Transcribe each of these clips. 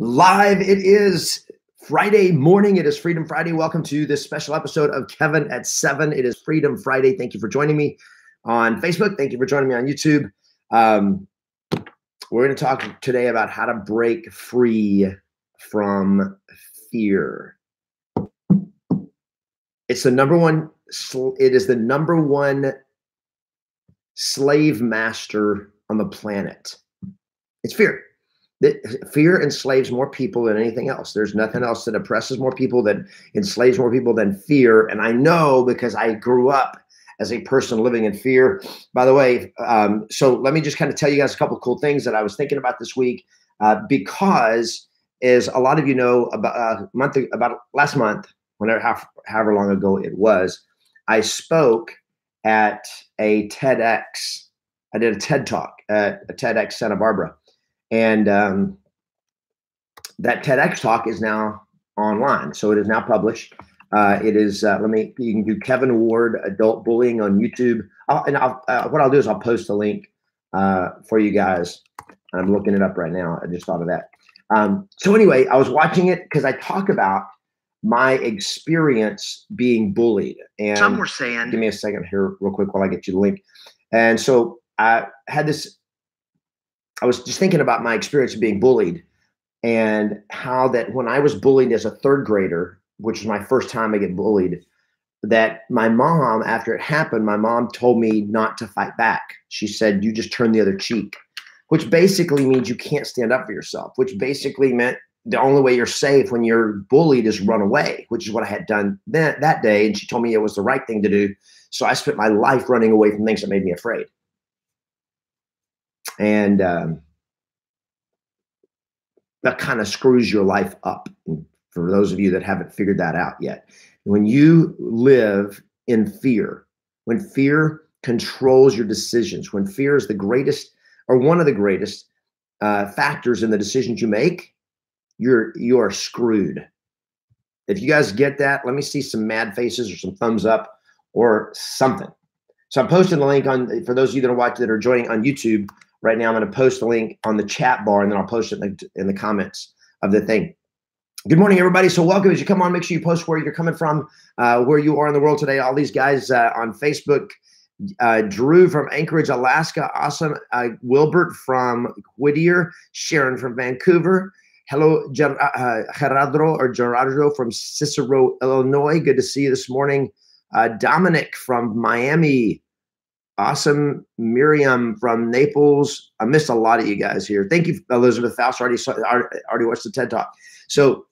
Live, it is Friday morning. It is Freedom Friday. Welcome to this special episode of Kevin at 7. It is Freedom Friday. Thank you for joining me on Facebook. Thank you for joining me on YouTube. We're going to talk today about how to break free from fear. It's the number one. It is the number one slave master on the planet. It's fear. Fear enslaves more people than anything else. There's nothing else that oppresses more people, that enslaves more people than fear. And I know because I grew up as a person living in fear. By the way, so let me just kind of tell you guys a couple of cool things that I was thinking about this week, because as a lot of you know, about last month, however long ago it was, I spoke at a TEDx. I did a TED Talk at a TEDx Santa Barbara. And that TEDx talk is now online. So it is now published. It is, you can do Kevin Ward, Adult Bullying on YouTube. What I'll do is I'll post a link for you guys. I'm looking it up right now. I just thought of that. So anyway, I was watching it because I talk about my experience being bullied. And some were saying, give me a second here real quick while I get you the link. And so I was just thinking about my experience of being bullied and how that when I was bullied as a third grader, which was my first time I get bullied, that my mom, after it happened, my mom told me not to fight back. She said, you just turn the other cheek, which basically means you can't stand up for yourself, which basically meant the only way you're safe when you're bullied is run away, which is what I had done that day. And she told me it was the right thing to do. So I spent my life running away from things that made me afraid. And that kind of screws your life up. For those of you that haven't figured that out yet, when you live in fear, when fear controls your decisions, when fear is the greatest or one of the greatest factors in the decisions you make, you are screwed. If you guys get that, let me see some mad faces or some thumbs up or something. So I'm posting the link for those of you that are joining on YouTube. Right now, I'm going to post the link on the chat bar, and then I'll post it in the comments of the thing. Good morning, everybody. So welcome. As you come on, make sure you post where you're coming from, where you are in the world today. All these guys on Facebook. Drew from Anchorage, Alaska. Awesome. Wilbert from Whittier. Sharon from Vancouver. Hello, Gerardo from Cicero, Illinois. Good to see you this morning. Dominic from Miami. Awesome. Miriam from Naples. I missed a lot of you guys here. Thank you, Elizabeth Faust. Already watched the TED Talk. So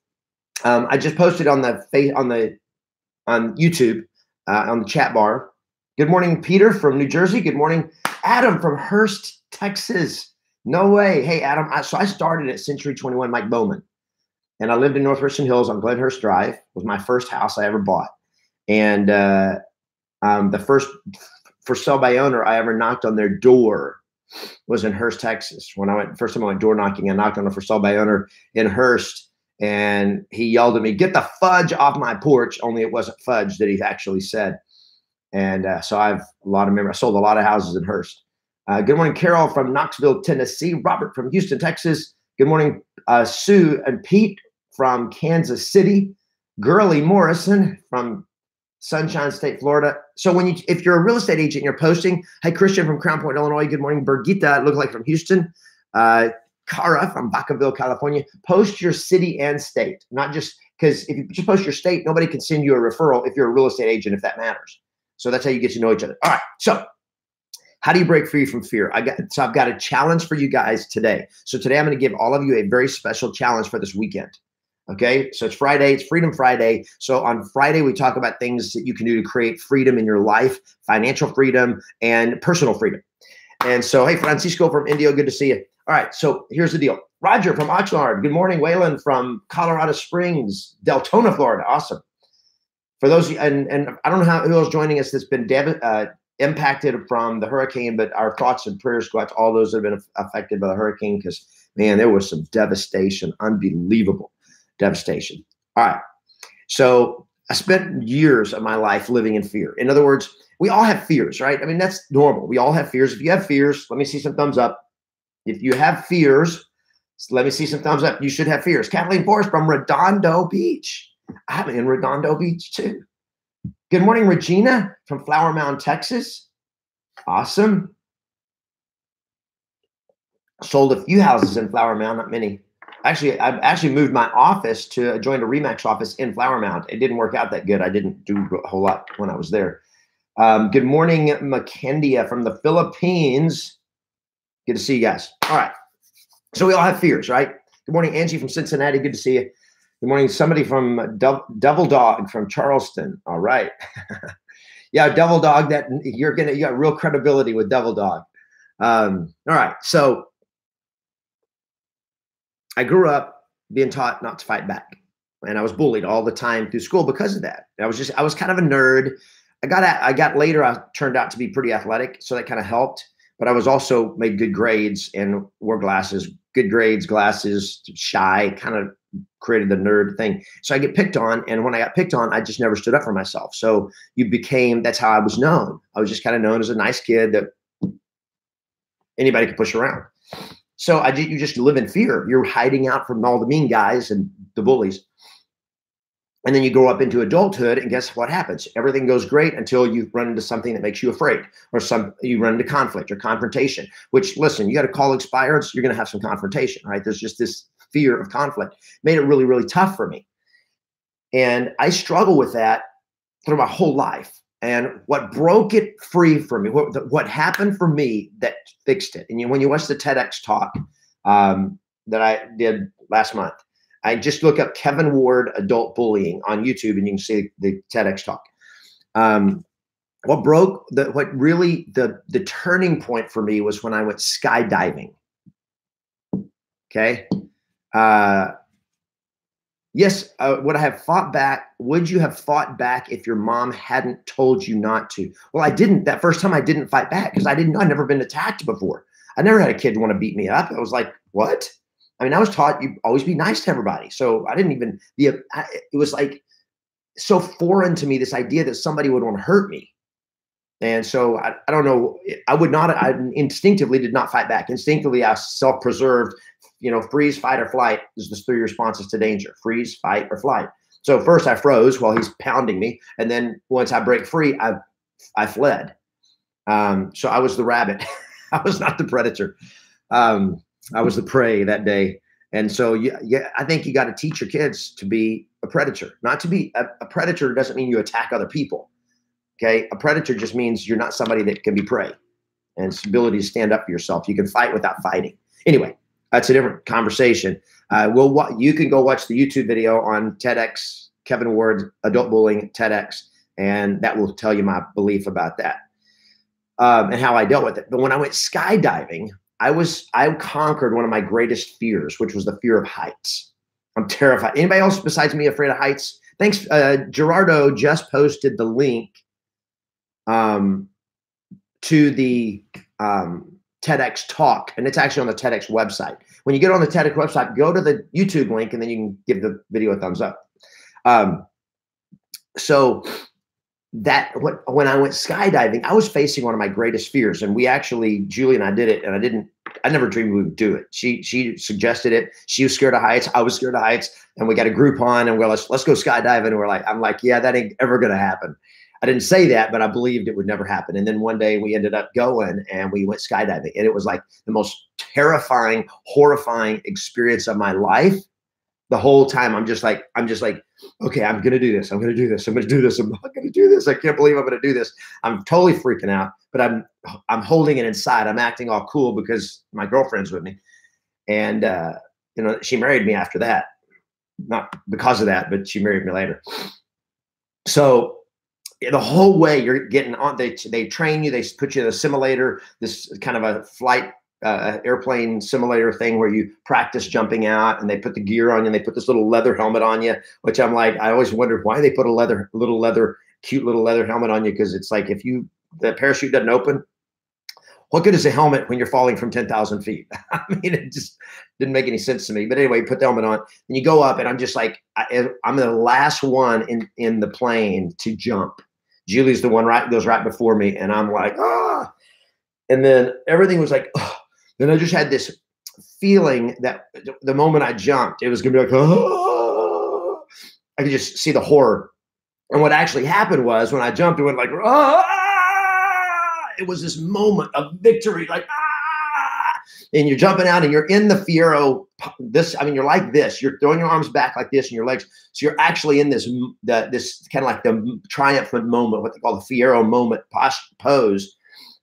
I just posted on YouTube on the chat bar. Good morning, Peter from New Jersey. Good morning, Adam from Hurst, Texas. No way. Hey, Adam. So I started at Century 21 Mike Bowman, and I lived in North Richland Hills on Glenhurst Drive. It was my first house I ever bought, and the first for sale by owner I ever knocked on their door was in Hurst, Texas. First time I went door knocking, I knocked on a for sale by owner in Hurst, and he yelled at me, "Get the fudge off my porch!" Only it wasn't fudge that he actually said. And so I have a lot of memory. I sold a lot of houses in Hurst. Good morning, Carol from Knoxville, Tennessee. Robert from Houston, Texas. Good morning, Sue and Pete from Kansas City. Gurley Morrison from Sunshine State, Florida. So if you're a real estate agent and you're posting, hey, Christian from Crown Point, Illinois. Good morning, Birgitta, it looked like from Houston. Cara from Vacaville, California. Post your city and state, not just because if you just post your state, nobody can send you a referral if you're a real estate agent, if that matters. So that's how you get to know each other. All right. So how do you break free from fear? I've got a challenge for you guys today. So today I'm going to give all of you a very special challenge for this weekend. Okay, so it's Friday, it's Freedom Friday. So on Friday, we talk about things that you can do to create freedom in your life, financial freedom and personal freedom. And so, hey, Francisco from Indio, good to see you. All right, so here's the deal. Roger from Oxnard, good morning. Waylon from Colorado Springs, Deltona, Florida, awesome. For those, and I don't know who else joining us that's been impacted from the hurricane, but our thoughts and prayers go out to all those that have been affected by the hurricane because, man, there was some devastation, unbelievable devastation. All right. So I spent years of my life living in fear. In other words, we all have fears, right? I mean, that's normal. We all have fears. If you have fears, let me see some thumbs up. If you have fears, Let me see some thumbs up. You should have fears. Kathleen Forrest from Redondo Beach. I'm in Redondo Beach too. Good morning, Regina from Flower Mound, Texas. Awesome. Sold a few houses in Flower Mound, not many. Actually, I've actually moved my office to join a Remax office in Flower Mound. It didn't work out that good. I didn't do a whole lot when I was there. Good morning, Makendia from the Philippines. Good to see you guys. All right. So we all have fears, right? Good morning, Angie from Cincinnati. Good to see you. Good morning, somebody from Devil Dog from Charleston. All right. Yeah, Devil Dog, that you got real credibility with Devil Dog. All right. So I grew up being taught not to fight back, and I was bullied all the time through school because of that. I was kind of a nerd. I got later, I turned out to be pretty athletic, so that kind of helped. But I was also made good grades and wore glasses, good grades, glasses, shy, kind of created the nerd thing. So I get picked on, and when I got picked on, I just never stood up for myself. So that's how I was known. I was just kind of known as a nice kid that anybody could push around. So you just live in fear. You're hiding out from all the mean guys and the bullies. And then you grow up into adulthood, and guess what happens? Everything goes great until you run into something that makes you afraid, or you run into conflict or confrontation, which, listen, you got to call expireds, you're going to have some confrontation, right? There's just this fear of conflict. Made it really, really tough for me. And I struggle with that through my whole life. And what broke it free for me, what happened for me that fixed it. And when you watch the TEDx talk that I did last month, I just look up Kevin Ward adult bullying on YouTube, and you can see the TEDx talk. What really the turning point for me was when I went skydiving. Okay. Yes. Would I have fought back? Would you have fought back if your mom hadn't told you not to? Well, I didn't. That first time I didn't fight back because I didn't know. I'd never been attacked before. I never had a kid want to beat me up. I was like, what? I mean, I was taught you always be nice to everybody. So I didn't even it was like so foreign to me, this idea that somebody would want to hurt me. And so I don't know, I instinctively did not fight back. Instinctively, I self-preserved, freeze, fight, or flight is the 3 responses to danger: freeze, fight, or flight. So first I froze while he's pounding me. And then once I break free, I fled. So I was the rabbit. I was not the predator. I was the prey that day. And so, I think you got to teach your kids to be a predator. Not to be a predator doesn't mean you attack other people. Okay. A predator just means you're not somebody that can be prey, and it's ability to stand up for yourself. You can fight without fighting. Anyway, that's a different conversation. You can go watch the YouTube video on TEDx, Kevin Ward, adult bullying, TEDx, and that will tell you my belief about that and how I dealt with it. But when I went skydiving, I conquered one of my greatest fears, which was the fear of heights. I'm terrified. Anybody else besides me afraid of heights? Thanks. Gerardo just posted the link to the TEDx talk, and it's actually on the TEDx website. When you get on the TEDx website, go to the YouTube link, and then you can give the video a thumbs up. When I went skydiving, I was facing one of my greatest fears, and Julie and I did it, and I never dreamed we would do it. She suggested it. She was scared of heights. I was scared of heights, and we got a Groupon, and let's go skydiving. And I'm like, yeah, that ain't ever going to happen. I didn't say that, but I believed it would never happen. And then one day we ended up going, and we went skydiving, and it was like the most terrifying, horrifying experience of my life. The whole time I'm just like, okay, I'm going to do this. I'm going to do this. I'm going to do this. I'm not going to do this. I can't believe I'm going to do this. I'm totally freaking out, but I'm holding it inside. I'm acting all cool because my girlfriend's with me. And, she married me after that, not because of that, but she married me later. So the whole way you're getting on, they train you, they put you in a simulator, this kind of a flight airplane simulator thing where you practice jumping out, and they put the gear on you, and they put this little leather helmet on you, which I'm like, I always wondered why they put cute little leather helmet on you. Cause it's like, if the parachute doesn't open, what good is a helmet when you're falling from 10,000 feet? I mean, it just didn't make any sense to me. But anyway, put the helmet on, and you go up, and I'm just like, I'm the last one in the plane to jump. Julie's the one goes right before me, and I'm like, ah. And then everything was like, oh. Then I just had this feeling that the moment I jumped, it was going to be like, oh, I could just see the horror. And what actually happened was when I jumped, it went like, ah! It was this moment of victory, like, ah! And you're jumping out and you're in the Fiero. You're like this. You're throwing your arms back like this and your legs. So you're actually in this kind of like the triumphant moment, what they call the Fiero moment pose,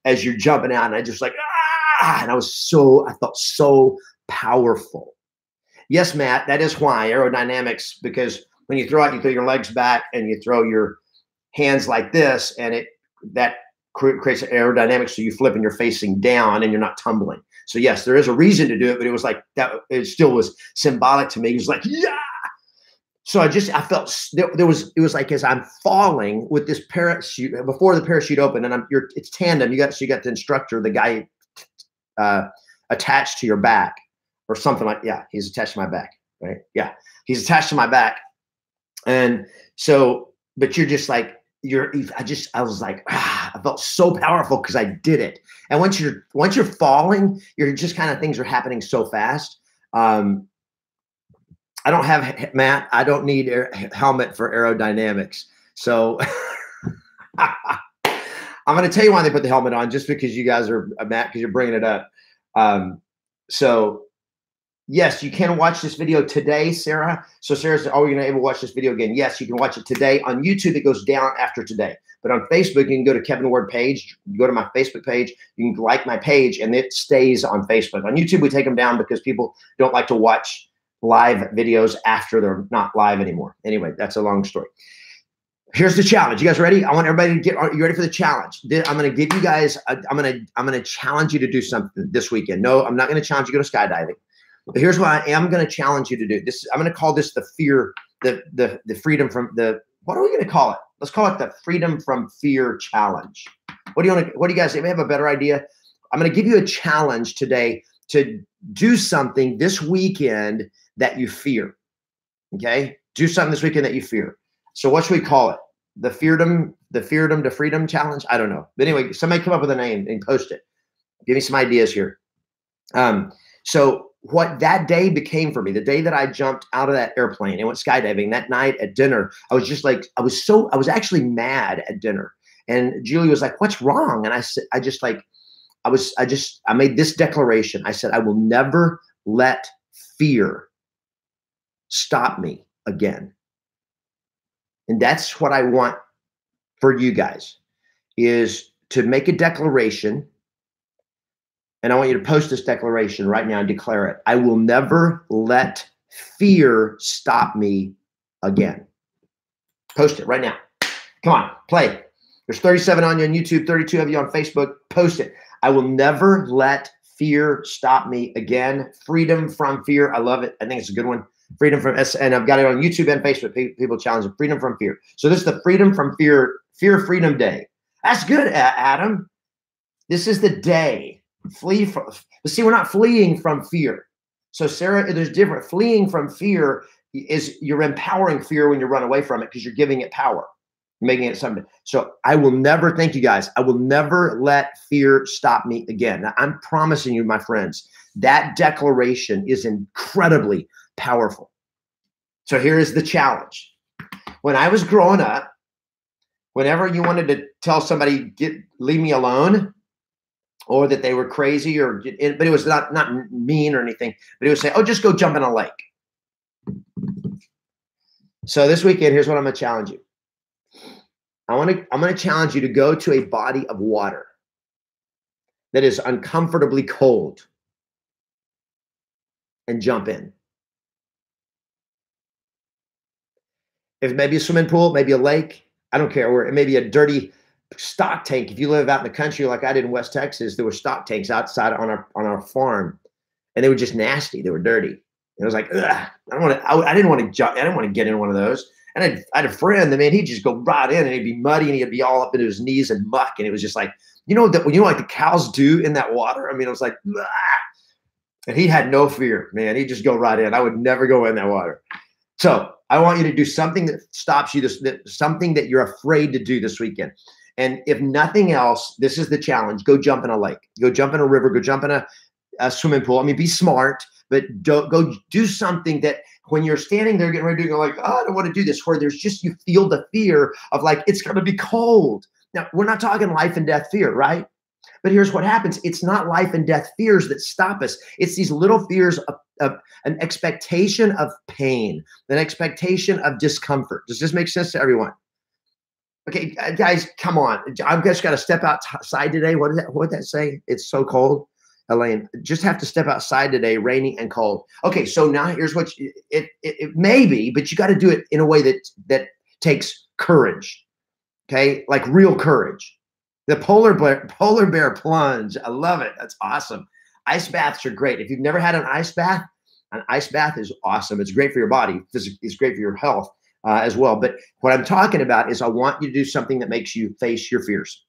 as you're jumping out. And I just like, ah! And I felt so powerful. Yes, Matt, that is why aerodynamics, because when you throw out, you throw your legs back and you throw your hands like this, and that creates aerodynamics. So you flip and you're facing down and you're not tumbling. So yes, there is a reason to do it, but it was like that. It still was symbolic to me. It was like, yeah. So I felt it was like as I'm falling with this parachute before the parachute opened, and it's tandem. You got the instructor, the guy attached to your back or something like, yeah, he's attached to my back, right? Yeah, he's attached to my back. And so, but you're just like, I was like, I felt so powerful because I did it. And once you're falling, you're just kind of, things are happening so fast. I don't have, Matt, I don't need helmet for aerodynamics. So I'm going to tell you why they put the helmet on, just because you guys are, Matt, because you're bringing it up. So yes, you can watch this video today, Sarah. So Sarah said, oh, you're not able to watch this video again. Yes, you can watch it today. On YouTube, it goes down after today. But on Facebook, you can go to Kevin Ward page, you go to my Facebook page, you can like my page, and it stays on Facebook. On YouTube, we take them down because people don't like to watch live videos after they're not live anymore. Anyway, that's a long story. Here's the challenge. You guys ready? I want everybody to are you ready for the challenge? I'm going to give you guys, I'm going to challenge you to do something this weekend. No, I'm not going to challenge you to go skydiving. But here's what I am going to challenge you to do. I'm going to call this the freedom from what are we going to call it? Let's call it the freedom from fear challenge. What do you guys think? We have a better idea. I'm going to give you a challenge today to do something this weekend that you fear. Okay. Do something this weekend that you fear. So what should we call it? The freedom to freedom challenge? I don't know. But anyway, somebody come up with a name and post it. Give me some ideas here. So what that day became for me, the day that I jumped out of that airplane and went skydiving, that night at dinner, I was just like, I was actually mad at dinner. And Julie was like, what's wrong? And I said, I made this declaration. I said, I will never let fear stop me again. And that's what I want for you guys, is to make a declaration. And I want you to post this declaration right now and declare it. I will never let fear stop me again. Post it right now. Come on, play. There's 37 on you on YouTube, 32 of you on Facebook. Post it. I will never let fear stop me again. Freedom from fear. I love it. I think it's a good one. Freedom from, and I've got it on YouTube and Facebook. People challenge it. Freedom from fear. So this is the freedom from fear freedom day. That's good, Adam. This is the day. Flee from, see, we're not fleeing from fear. So Sarah, there's different. Fleeing from fear is you're empowering fear when you run away from it because you're giving it power, making it something. So I will never, thank you guys, I will never let fear stop me again. Now, I'm promising you, my friends, that declaration is incredibly powerful. So here is the challenge. When I was growing up, whenever you wanted to tell somebody, leave me alone, or that they were crazy, but it was not mean or anything, but it would say, oh, just go jump in a lake. So this weekend, here's what I'm going to challenge you. I'm going to challenge you to go to a body of water that is uncomfortably cold and jump in. If maybe a swimming pool, maybe a lake, I don't care, or it may be a dirty stock tank. If you live out in the country like I did in West Texas, there were stock tanks outside on our farm, and they were just nasty. They were dirty. And I was like, ugh, I didn't want to jump. I didn't want to get in one of those. And I had a friend, the man, he'd just go right in and he'd be muddy and he'd be all up into his knees and muck. And it was just like, like the cows do in that water. I mean, it was like, ugh. And he had no fear, man. He'd just go right in. I would never go in that water. So I want you to do something that stops you, something that you're afraid to do this weekend. And if nothing else, this is the challenge. Go jump in a lake. Go jump in a river. Go jump in a swimming pool. I mean, be smart, but don't go do something that when you're standing there getting ready to go like, oh, I don't want to do this, where there's just, you feel the fear of like, it's going to be cold. Now, we're not talking life and death fear, right? But here's what happens. It's not life and death fears that stop us. It's these little fears of an expectation of pain, an expectation of discomfort. Does this make sense to everyone? Okay, guys, come on. I've just got to step outside today. What did that say? It's so cold. Elaine, just have to step outside today, rainy and cold. Okay, so now here's what it may be, but you got to do it in a way that takes courage. Okay, like real courage. The polar bear plunge. I love it. That's awesome. Ice baths are great. If you've never had an ice bath is awesome. It's great for your body. It's great for your health as well. But what I'm talking about is I want you to do something that makes you face your fears.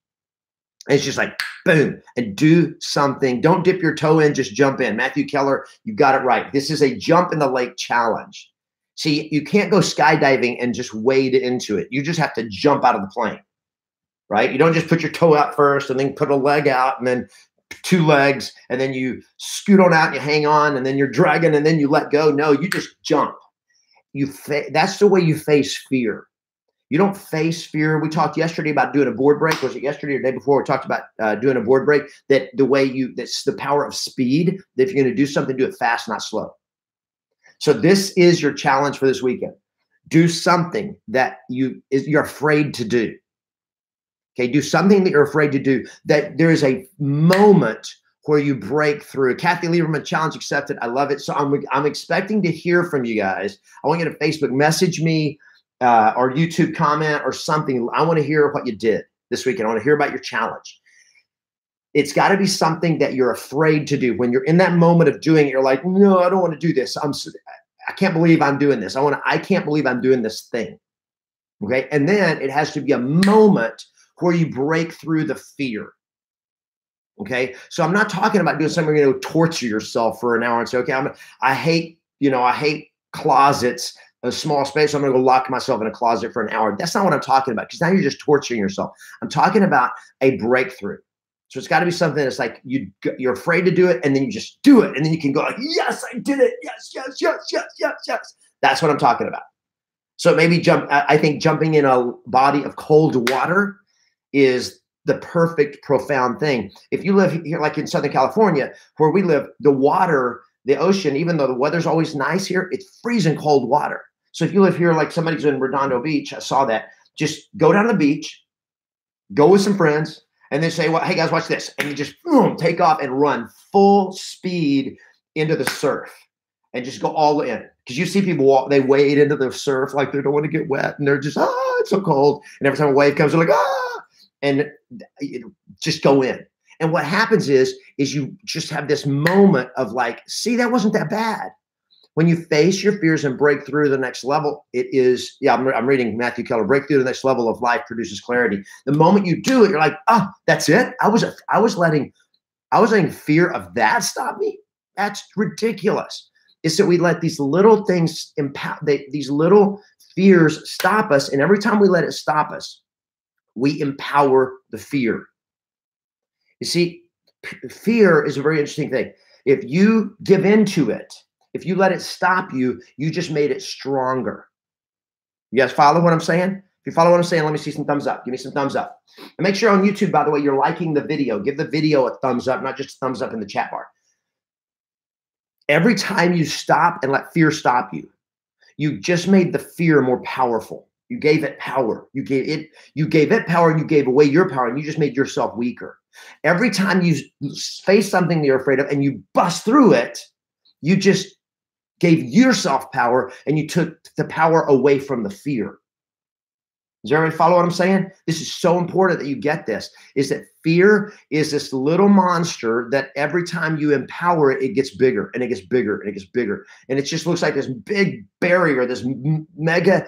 And it's just like, boom, and do something. Don't dip your toe in, just jump in. Matthew Keller, you got it right. This is a jump in the lake challenge. See, you can't go skydiving and just wade into it. You just have to jump out of the plane, right? You don't just put your toe out first and then put a leg out and then 2 legs and then you scoot on out and you hang on and then you're dragging and then you let go. No, you just jump. That's the way you face fear. You don't face fear. We talked yesterday about doing a board break. Was it yesterday or the day before? We talked about doing a board break, that's the power of speed. That if you're going to do something, do it fast, not slow. So this is your challenge for this weekend. Do something that you're afraid to do. Okay, do something that you're afraid to do, that there is a moment where you break through. Kathy Lieberman, challenge accepted. I love it. So I'm expecting to hear from you guys. I want you to Facebook message me or YouTube comment or something. I want to hear what you did this weekend. I want to hear about your challenge. It's got to be something that you're afraid to do. When you're in that moment of doing it, you're like, no, I don't want to do this. I can't believe I'm doing this. I can't believe I'm doing this thing. Okay. And then it has to be a moment where you break through the fear. Okay. So I'm not talking about doing something, torture yourself for an hour and say, okay, I hate closets, a small space. So I'm going to go lock myself in a closet for an hour. That's not what I'm talking about, because now you're just torturing yourself. I'm talking about a breakthrough. So it's got to be something that's like you're afraid to do it, and then you just do it, and then you can go like, yes, I did it. Yes, yes, yes, yes, yes, yes. That's what I'm talking about. So maybe I think jumping in a body of cold water is the perfect, profound thing. If you live here, like in Southern California, where we live, the water, the ocean, even though the weather's always nice here, it's freezing cold water. So if you live here, like somebody's in Redondo Beach, I saw that, just go down to the beach, go with some friends, and then say, well, hey guys, watch this. And you just boom, take off and run full speed into the surf and just go all in. Because you see people walk, they wade into the surf like they don't want to get wet. And they're just, it's so cold. And every time a wave comes, they're like, and just go in. And what happens is you just have this moment of like, see, that wasn't that bad. When you face your fears and break through the next level, I'm reading Matthew Keller, break through the next level of life produces clarity. The moment you do it, you're like, that's it. I was letting fear of that stop me. That's ridiculous. It's that we let these little things, these little fears stop us. And every time we let it stop us, we empower the fear. You see, fear is a very interesting thing. If you give into it, if you let it stop you, you just made it stronger. You guys follow what I'm saying? If you follow what I'm saying, let me see some thumbs up. Give me some thumbs up. And make sure on YouTube, by the way, you're liking the video. Give the video a thumbs up, not just a thumbs up in the chat bar. Every time you stop and let fear stop you, you just made the fear more powerful. You gave it power. You gave it power, and you gave away your power, and you just made yourself weaker. Every time you face something that you're afraid of and you bust through it, you just gave yourself power, and you took the power away from the fear. Does everybody follow what I'm saying? This is so important that you get this, is that fear is this little monster that every time you empower it, it gets bigger and it gets bigger and it gets bigger. And it just looks like this big barrier, this mega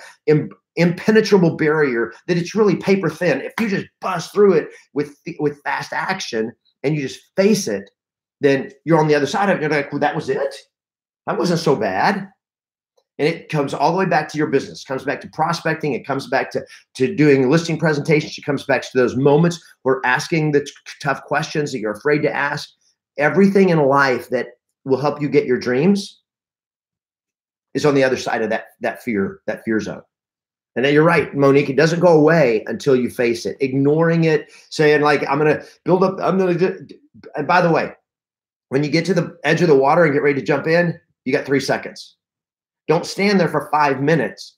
impenetrable barrier that it's really paper thin. If you just bust through it with fast action and you just face it, then you're on the other side of it. You're like, well, that was it. That wasn't so bad. And it comes all the way back to your business. It comes back to prospecting. It comes back to doing listing presentations. It comes back to those moments where asking the tough questions that you're afraid to ask. everything in life that will help you get your dreams is on the other side of that fear zone. And then you're right, Monique, it doesn't go away until you face it. Ignoring it, saying like, I'm going to build up, and by the way, when you get to the edge of the water and get ready to jump in, you got 3 seconds. Don't stand there for 5 minutes.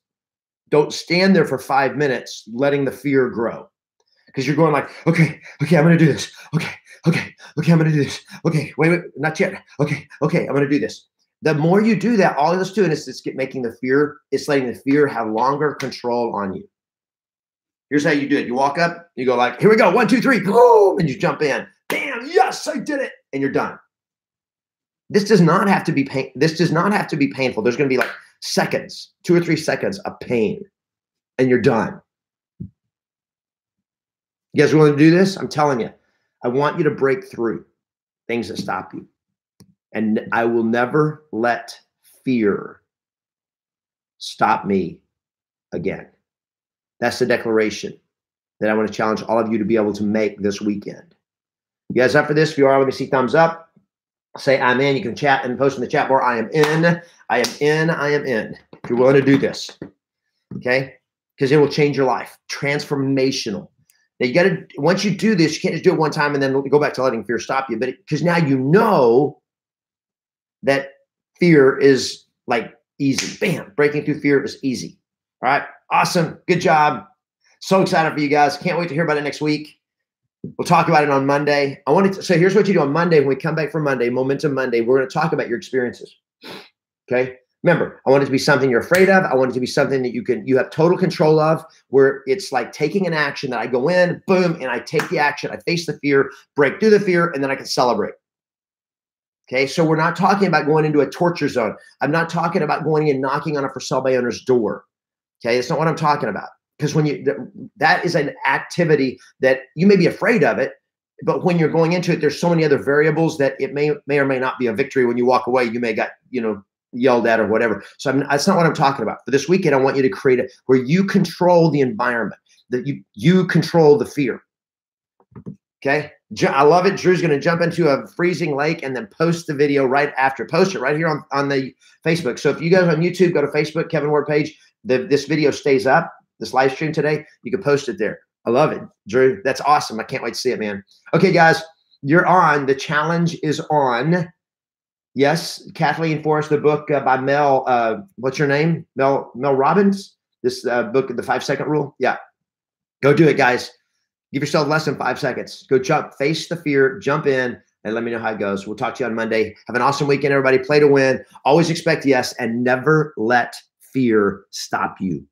Don't stand there for 5 minutes letting the fear grow. Because you're going like, okay, I'm going to do this. Okay, I'm going to do this. Okay, wait, not yet. Okay, I'm going to do this. The more you do that, all it's doing is it's making the fear, it's letting the fear have longer control on you. Here's how you do it. You walk up, you go like, here we go, 1, 2, 3, boom, and you jump in. Bam, yes, I did it. And you're done. This does not have to be painful. There's going to be like seconds, 2 or 3 seconds of pain, and you're done. You guys want to do this? I'm telling you, I want you to break through things that stop you. And I will never let fear stop me again. That's the declaration that I want to challenge all of you to be able to make this weekend. You guys up for this? If you are, let me see thumbs up. Say I'm in. You can chat and post in the chat bar. I am in. I am in. I am in. If you're willing to do this, okay? Because it will change your life. Transformational. Now you got to, once you do this, you can't just do it one time and then go back to letting fear stop you. But because now you know that fear is like easy. Bam, breaking through fear is easy. All right, awesome, good job. So excited for you guys. Can't wait to hear about it next week. We'll talk about it on Monday. So here's what you do on Monday. When we come back from Monday, Momentum Monday, we're going to talk about your experiences. Okay. Remember, I want it to be something you're afraid of. I want it to be something that you have total control of, where it's like taking an action that I go in, boom, and I take the action. I face the fear, break through the fear, and then I can celebrate. Okay, so we're not talking about going into a torture zone. I'm not talking about going and knocking on a for sale by owner's door. Okay, that's not what I'm talking about. Because that is an activity that you may be afraid of it, but when you're going into it, there's so many other variables that it may or may not be a victory. When you walk away, you may got yelled at or whatever. So that's not what I'm talking about. For this weekend, I want you to create it where you control the environment, that you control the fear. Okay, I love it. Drew's going to jump into a freezing lake and then post the video right after. Post it right here on the Facebook. So if you guys on YouTube, go to Facebook, Kevin Ward page. This video stays up, this live stream today. You can post it there. I love it, Drew. That's awesome. I can't wait to see it, man. Okay, guys, you're on. The challenge is on. Yes, Kathleen Forrest, the book by Mel. What's your name? Mel Robbins. This book, The 5-Second Rule. Yeah, go do it, guys. Give yourself less than 5 seconds. Go jump, face the fear, jump in, and let me know how it goes. We'll talk to you on Monday. Have an awesome weekend, everybody. Play to win. Always expect yes, and never let fear stop you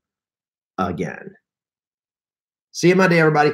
again. See you Monday, everybody.